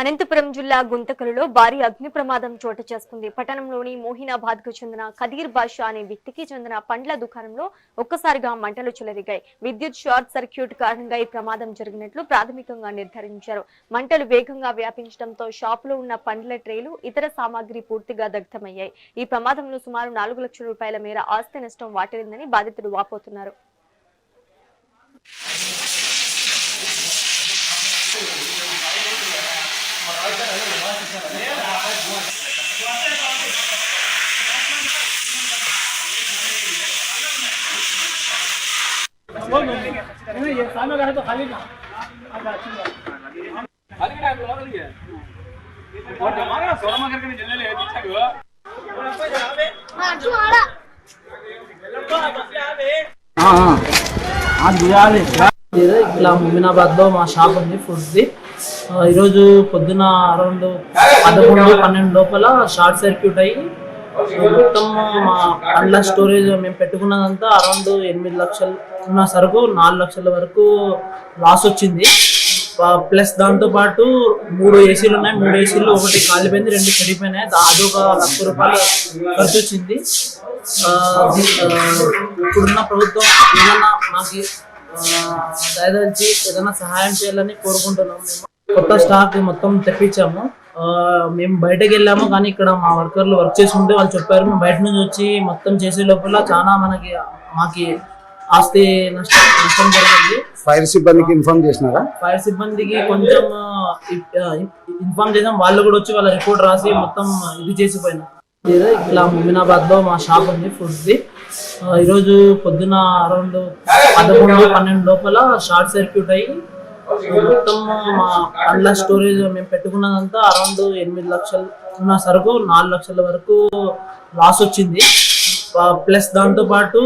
అనంతపురం జిల్లా గుంతకల్లో భారీ అగ్ని ప్రమాదం చోటు చేసుకుంది. పట్టణంలోని మోహినాబాద్ కు చెందిన ఖదీర్ బాషా అనే వ్యక్తికి చెందిన పండ్ల దుకాణంలో ఒక్కసారిగా మంటలు చెలరేగాయి. విద్యుత్ షార్ట్ సర్క్యూట్ కారణంగా ఈ ప్రమాదం జరిగినట్లు ప్రాథమికంగా నిర్ధారించారు. మంటలు వేగంగా వ్యాపించడంతో షాపులో ఉన్న పండ్ల ట్రేలు, ఇతర సామాగ్రి పూర్తిగా దగ్ధమయ్యాయి. ఈ ప్రమాదంలో సుమారు 4 లక్షల రూపాయల మేర ఆస్తి నష్టం వాటిల్లిందని బాధితుడు వాపోతున్నారు. ये सामने का है तो खाली ना खाली का है और ये और हमारा सोरमा करके नहीं चलने ले पीछे को हां जुआड़ा हां हां जुआले ఇట్లా ముమినాబాద్ లో మా షాప్ ఉంది ఫుడ్ ది. ఈరోజు పొద్దున అరౌండ్ 11-12 లోపల షార్ట్ సర్క్యూట్ అయ్యి మొత్తం మా పండ్ల స్టోరేజ్ మేము పెట్టుకున్నదంతా అరౌండ్ 8 లక్షలు ఉన్న సరుకు 4 లక్షల వరకు లాస్ వచ్చింది. ప్లస్ దాంతో పాటు 3 ఏసీలు ఉన్నాయి. 3 ఏసీలు ఒకటి కాలిపోయింది, 2 చెడిపోయినాయి. అదొక 1 లక్ష రూపాయలు ఖర్చు వచ్చింది. ఇప్పుడున్న ప్రభుత్వం ఏదన్నా మాకు దయదలిచి ఏదైనా సహాయం చేయాలని కోరుకుంటున్నాం. మేము కొత్త స్టాక్ మొత్తం తెప్పించాము. మేము బయటకు వెళ్ళాము, కానీ ఇక్కడ మా వర్కర్లు వర్క్ చేసుకుంటే వాళ్ళు చెప్పారు మేము బయట నుంచి వచ్చి మొత్తం చేసే లోపల చాలా మాకి ఆస్తి నష్టం జరిగింది. ఫైర్ సిబ్బందికి ఇన్ఫార్మ్ చేసినారా? ఫైర్ సిబ్బందికి కొంచెం ఇన్ఫార్మ్ చేసాం. వాళ్ళు కూడా వచ్చి వాళ్ళ రిపోర్ట్ రాసి మొత్తం ఇది చేసిపోయినా. ఇట్లా ముమినాబాద్ లో మా షాప్ ఉంది ఫుడ్ ది. ఈరోజు పొద్దున అరౌండ్ 11-12 లోపల షార్ట్ సర్క్యూట్ అయ్యి మొత్తం మా పండ్ల స్టోరేజ్ మేము పెట్టుకున్నదంతా అరౌండ్ 8 లక్షలు ఉన్న సరుకు 4 లక్షల వరకు లాస్ వచ్చింది. ప్లస్ దాంతో పాటు